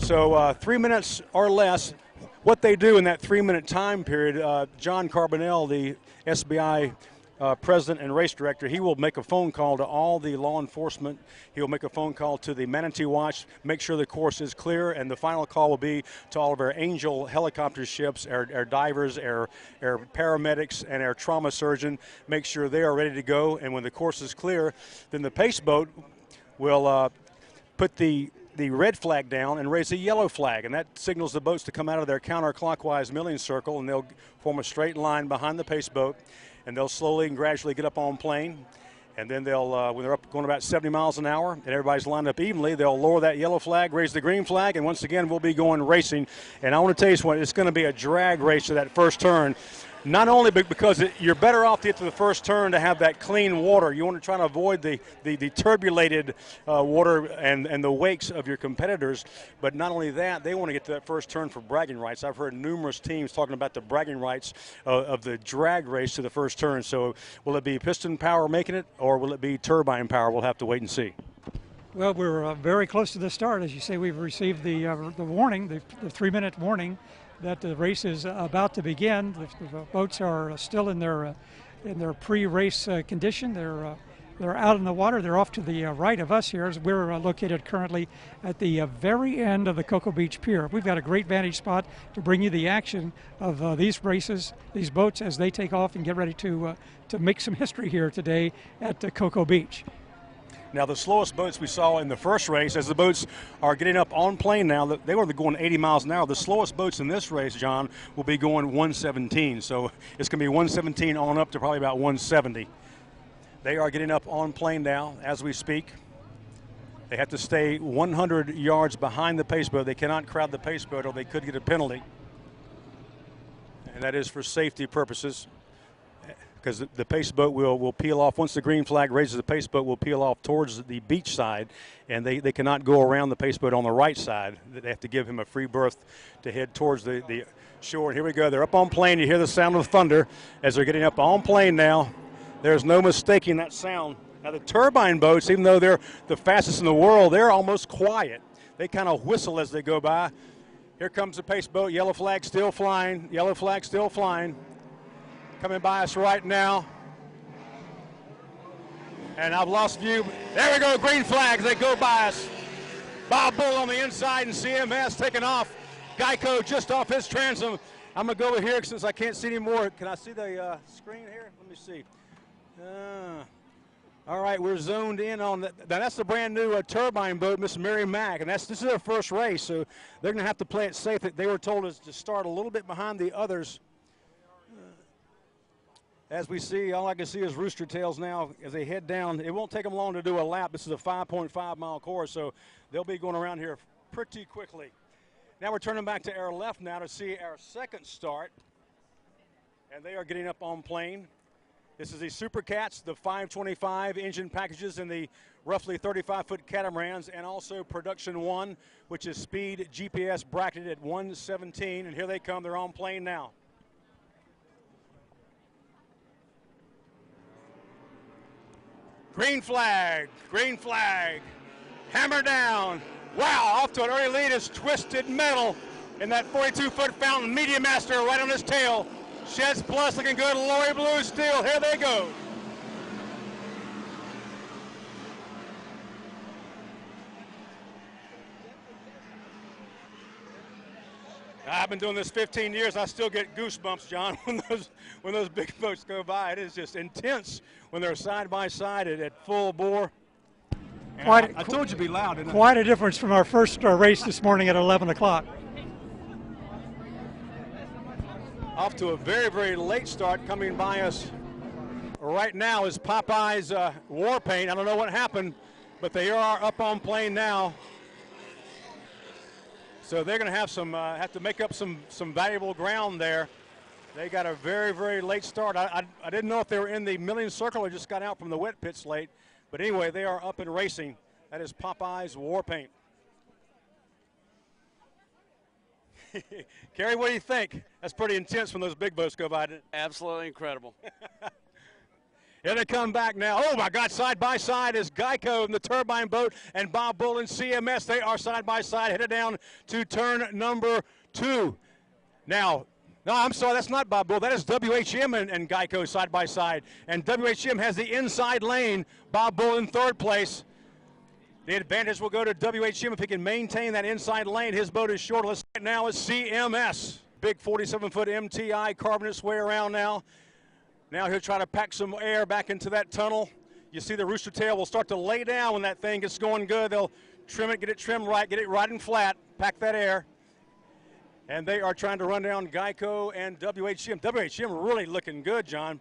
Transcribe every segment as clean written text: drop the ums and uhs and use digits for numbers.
So 3 minutes or less. What they do in that 3-minute time period, John Carbonell, the SBI president and race director, he will make a phone call to all the law enforcement. He'll make a phone call to the Manatee Watch, make sure the course is clear, and the final call will be to all of our Angel helicopter ships, our divers, our paramedics, and our trauma surgeon. Make sure they are ready to go, and when the course is clear, then the pace boat will put the red flag down and raise a yellow flag, and that signals the boats to come out of their counterclockwise milling circle, and they'll form a straight line behind the pace boat, and they'll slowly and gradually get up on plane. And then they'll, when they're up going about 70 miles an hour and everybody's lined up evenly, they'll lower that yellow flag, raise the green flag, and once again we'll be going racing. And I want to tell you something, it's going to be a drag race to that first turn. Not only because you're better off to get to the first turn to have that clean water. You want to try to avoid the turbulated water and the wakes of your competitors. But not only that, they want to get to that first turn for bragging rights. I've heard numerous teams talking about the bragging rights of the drag race to the first turn. So will it be piston power making it, or will it be turbine power? We'll have to wait and see. Well, we're very close to the start. As you say, we've received the warning, the 3-minute warning, that the race is about to begin. The boats are still in their pre-race condition. They're out in the water. They're off to the right of us here, as we're located currently at the very end of the Cocoa Beach Pier. We've got a great vantage spot to bring you the action of these races, these boats as they take off and get ready to make some history here today at Cocoa Beach. Now, the slowest boats we saw in the first race, as the boats are getting up on plane now, they were going 80 miles an hour. The slowest boats in this race, John, will be going 117. So it's going to be 117 on up to probably about 170. They are getting up on plane now as we speak. They have to stay 100 yards behind the pace boat. They cannot crowd the pace boat or they could get a penalty. And that is for safety purposes, because the pace boat will peel off. Once the green flag raises, the pace boat will peel off towards the beach side, and they cannot go around the pace boat on the right side. They have to give him a free berth to head towards the shore. And here we go. They're up on plane. You hear the sound of thunder as they're getting up on plane now. There's no mistaking that sound. Now, the turbine boats, even though they're the fastest in the world, they're almost quiet. They kind of whistle as they go by. Here comes the pace boat. Yellow flag still flying. Yellow flag still flying. Coming by us right now. And I've lost view. There we go, green flags, they go by us. Bob Bull on the inside and CMS taking off. Geico just off his transom. I'm going to go over here since I can't see anymore. Can I see the screen here? Let me see. All right, we're zoned in on that. Now, that's the brand new turbine boat, Miss Mary Mack, and this is their first race, so they're going to have to play it safe. They were told us to start a little bit behind the others. As we see, all I can see is rooster tails now as they head down. It won't take them long to do a lap. This is a 5.5-mile course, so they'll be going around here pretty quickly. Now we're turning back to our left now to see our second start, and they are getting up on plane. This is the Super Cats, the 525 engine packages, and the roughly 35-foot catamarans, and also Production 1, which is speed GPS bracketed at 117, and here they come. They're on plane now. Green flag, hammer down. Wow, off to an early lead is Twisted Metal in that 42-foot fountain. Media Master right on his tail. Sheds Plus looking good. Lori Blue Steel, here they go. I've been doing this 15 years. I still get goosebumps, John, when those big boats go by. It is just intense when they're side by side at full bore. I told you to be loud, didn't I? Quite a difference from our first race this morning at 11 o'clock. Off to a very, very late start. Coming by us right now is Popeye's War Paint. I don't know what happened, but they are up on plane now. So they're going to have to make up some valuable ground there. They got a very, very late start. I didn't know if they were in the milling circle or just got out from the wet pits late. But anyway, they are up and racing. That is Popeye's War Paint. Kerry, what do you think? That's pretty intense when those big boats go by. Absolutely incredible. Here they come back now. Oh my God, side by side is Geico and the turbine boat and Bob Bull and CMS. They are side by side, headed down to turn number 2. Now, no, I'm sorry, that's not Bob Bull. That is WHM and Geico side by side. And WHM has the inside lane. Bob Bull in 3rd place. The advantage will go to WHM if he can maintain that inside lane. His boat is shortlist right now is CMS. Big 47-foot MTI carbonate way around now. Now he'll try to pack some air back into that tunnel. You see the rooster tail will start to lay down when that thing gets going good. They'll trim it, get it trimmed right, get it right and flat, pack that air. And they are trying to run down Geico and WHM. WHM really looking good, John.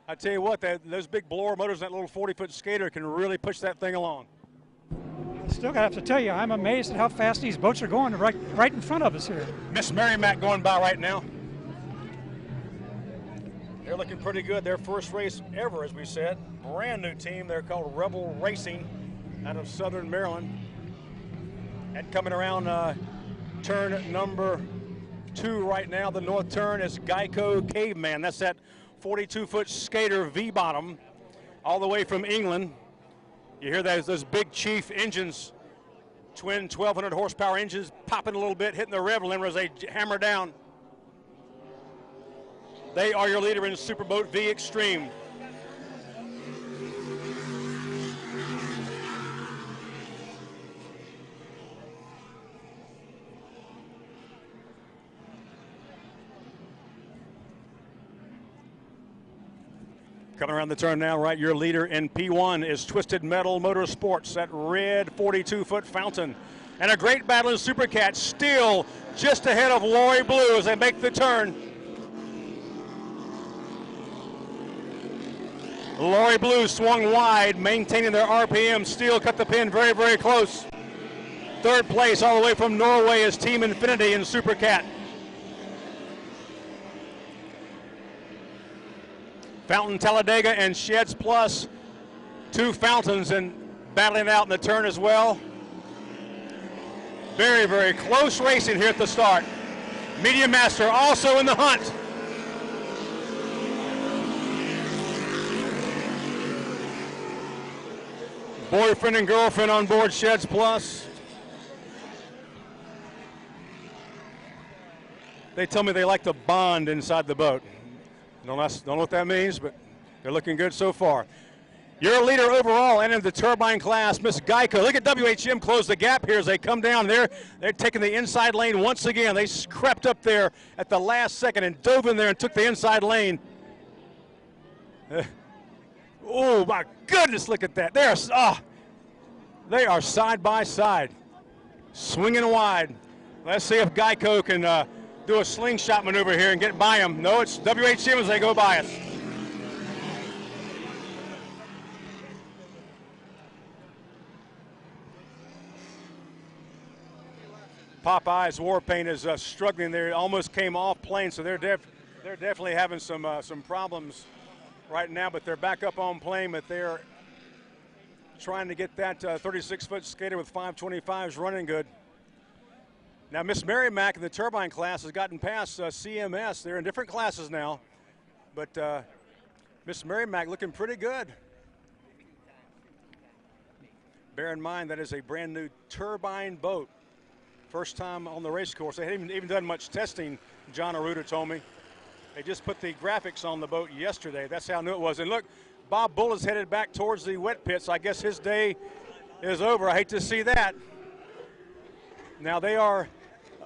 I tell you what, those big blower motors, that little 40-foot skater can really push that thing along. I still have to tell you, I'm amazed at how fast these boats are going right in front of us here. Miss Merrimack going by right now. They're looking pretty good. Their first race ever, as we said. Brand new team. They're called Rebel Racing out of Southern Maryland. And coming around turn number 2 right now, the north turn is Geico Caveman. That's that 42-foot skater V-bottom all the way from England. You hear those big Chief engines, twin 1,200 horsepower engines popping a little bit, hitting the rev limiter as they hammer down. They are your leader in Superboat V Extreme. Coming around the turn now, right, your leader in P1 is Twisted Metal Motorsports, that red 42-foot fountain. And a great battle in Supercat, still just ahead of Lori Blue as they make the turn. Lori Blue swung wide, maintaining their RPM, still cut the pin very, very close. 3rd place all the way from Norway is Team Infinity in Supercat. Fountain Talladega and Sheds Plus, 2 fountains and battling out in the turn as well. Very, very close racing here at the start. Medium Master also in the hunt. Boyfriend and girlfriend on board Sheds Plus. They tell me they like to bond inside the boat. Don't know what that means, but they're looking good so far. Your leader overall and in the turbine class, Miss Geico. Look at WHM close the gap here as they come down. They're taking the inside lane once again. They crept up there at the last second and dove in there and took the inside lane. Oh my goodness, look at that. They are side by side, swinging wide. Let's see if Geico can do a slingshot maneuver here and get by them. No, it's WHM as they go by us. Popeye's Warpaint is struggling there. It almost came off plane, so they're definitely having some problems right now, but they're back up on plane, but they're trying to get that 36-foot skater with 525s running good. Now, Miss Merrimack in the turbine class has gotten past CMS. They're in different classes now, but Miss Merrimack looking pretty good. Bear in mind that is a brand new turbine boat. First time on the race course. They haven't even done much testing, John Arruda told me. They just put the graphics on the boat yesterday. That's how new it was. And look, Bob Bull is headed back towards the wet pits. I guess his day is over. I hate to see that. Now, they are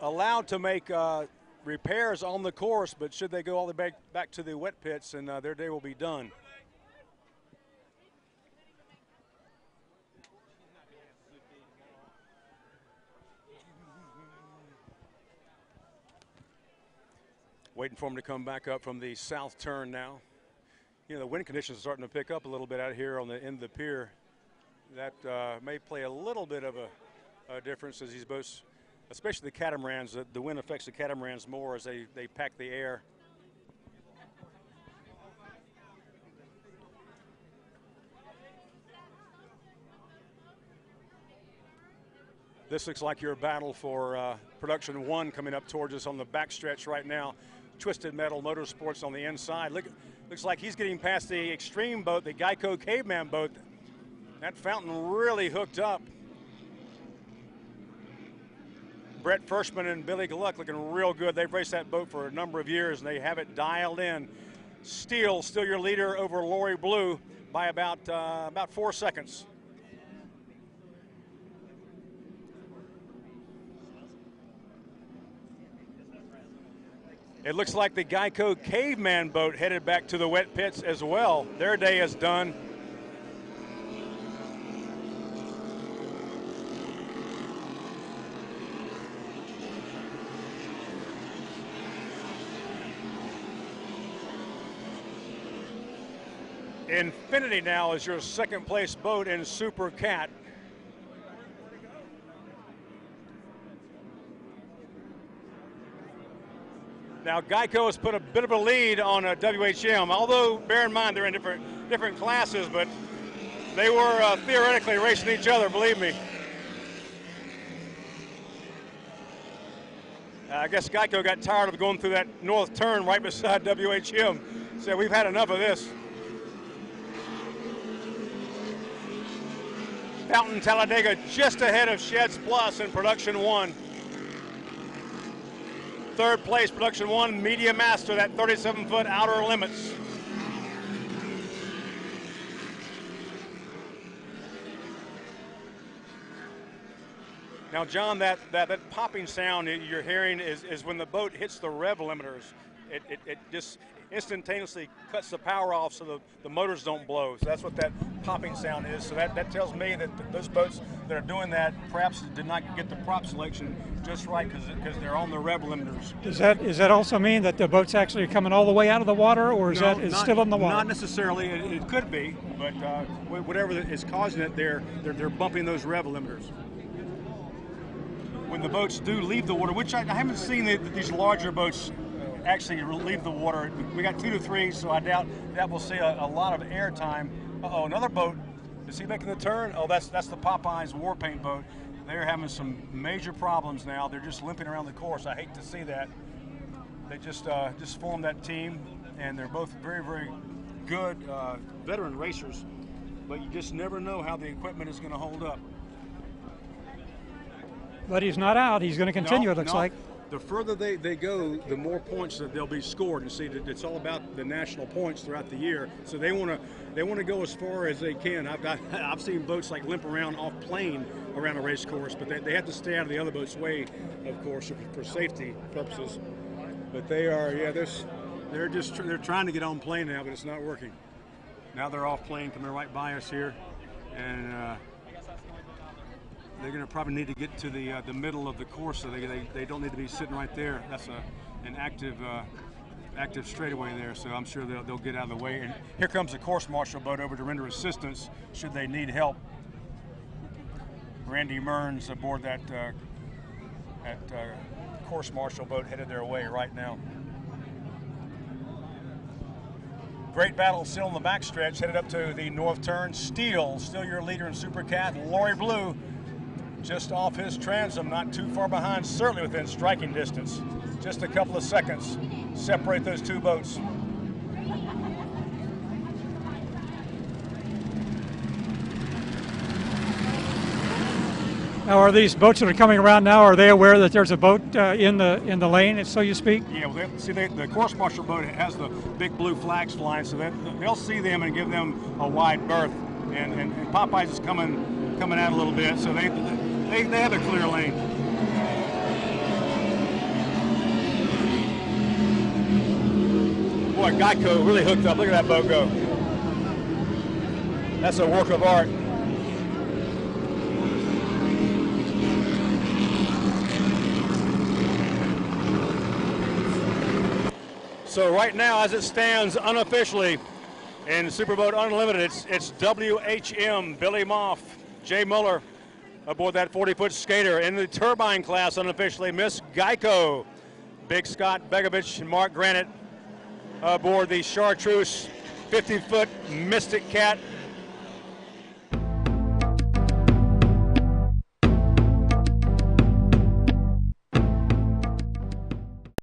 allowed to make repairs on the course, but should they go all the way back to the wet pits, and their day will be done. Waiting for them to come back up from the south turn now. You know, the wind conditions are starting to pick up a little bit out here on the end of the pier. That may play a little bit of a difference as these boats, especially the catamarans, the wind affects the catamarans more as they pack the air. This looks like your battle for production 1 coming up towards us on the backstretch right now. Twisted Metal Motorsports on the inside. Look, Looks like he's getting past the extreme boat, the Geico Caveman boat. That fountain really hooked up. Brett Firschman and Billy Gluck looking real good. They've raced that boat for a number of years, and they have it dialed in. Steele, still your leader over Lori Blue by about 4 seconds. It looks like the Geico Caveman boat headed back to the wet pits as well. Their day is done. Infinity now is your second place boat in Super Cat. Now Geico has put a bit of a lead on WHM, although bear in mind they're in different classes, but they were theoretically racing each other, believe me. I guess Geico got tired of going through that north turn right beside WHM. Said, we've had enough of this. Fountain Talladega just ahead of Sheds Plus in Production 1. Third place, Production 1, Media Master, that 37-foot outer limits. Now, John, that popping sound you're hearing is when the boat hits the rev limiters. It just instantaneously cuts the power off so the motors don't blow. So that's what that popping sound is. So that tells me that those boats that are doing that perhaps did not get the prop selection just right because they're on the rev limiters. Does that also mean that the boat's actually coming all the way out of the water, or is it's still in the water? Not necessarily. It could be, but whatever is causing it, they're bumping those rev limiters. When the boats do leave the water, which I haven't seen these larger boats actually leave the water. We got 2 to 3, so I doubt that we'll see a lot of air time. Uh-oh, another boat. Is he making the turn? Oh, that's the Popeyes war paint boat. They're having some major problems now. They're just limping around the course. I hate to see that. They just formed that team, and they're both very, very good veteran racers, but you just never know how the equipment is going to hold up. But he's not out. He's going to continue, it looks like. The further they go, the more points that they'll be scored. And see, it's all about the national points throughout the year. So they want to go as far as they can. I've seen boats like limp around off plane around a race course, but they have to stay out of the other boat's way, of course, for safety purposes. But they are, they're trying to get on plane now, but it's not working. Now they're off plane, coming right by us here, and they're going to probably need to get to the middle of the course, so they don't need to be sitting right there. That's an active straightaway there, so I'm sure they'll get out of the way. And here comes the course marshal boat over to render assistance should they need help. Randy Mearns aboard that course marshal boat headed their way right now. Great battle still in the backstretch, headed up to the north turn. Steele, still your leader in Super Cat. Lori Blue, just off his transom, not too far behind, certainly within striking distance. Just a couple of seconds separate those two boats. Now, are these boats that are coming around now, are they aware that there's a boat in the lane, so you speak? Yeah, well, the course marshal boat has the big blue flags flying, so they'll see them and give them a wide berth. And Popeyes is coming out a little bit, so they have a clear lane. Boy, Geico really hooked up. Look at that boat go. That's a work of art. So right now, as it stands unofficially in Superboat Unlimited, it's WHM, Billy Moff, Jay Muller aboard that 40-foot skater. In the turbine class unofficially, Miss Geico, Big Scott Begovich and Mark Granite aboard the Chartreuse 50-foot Mystic Cat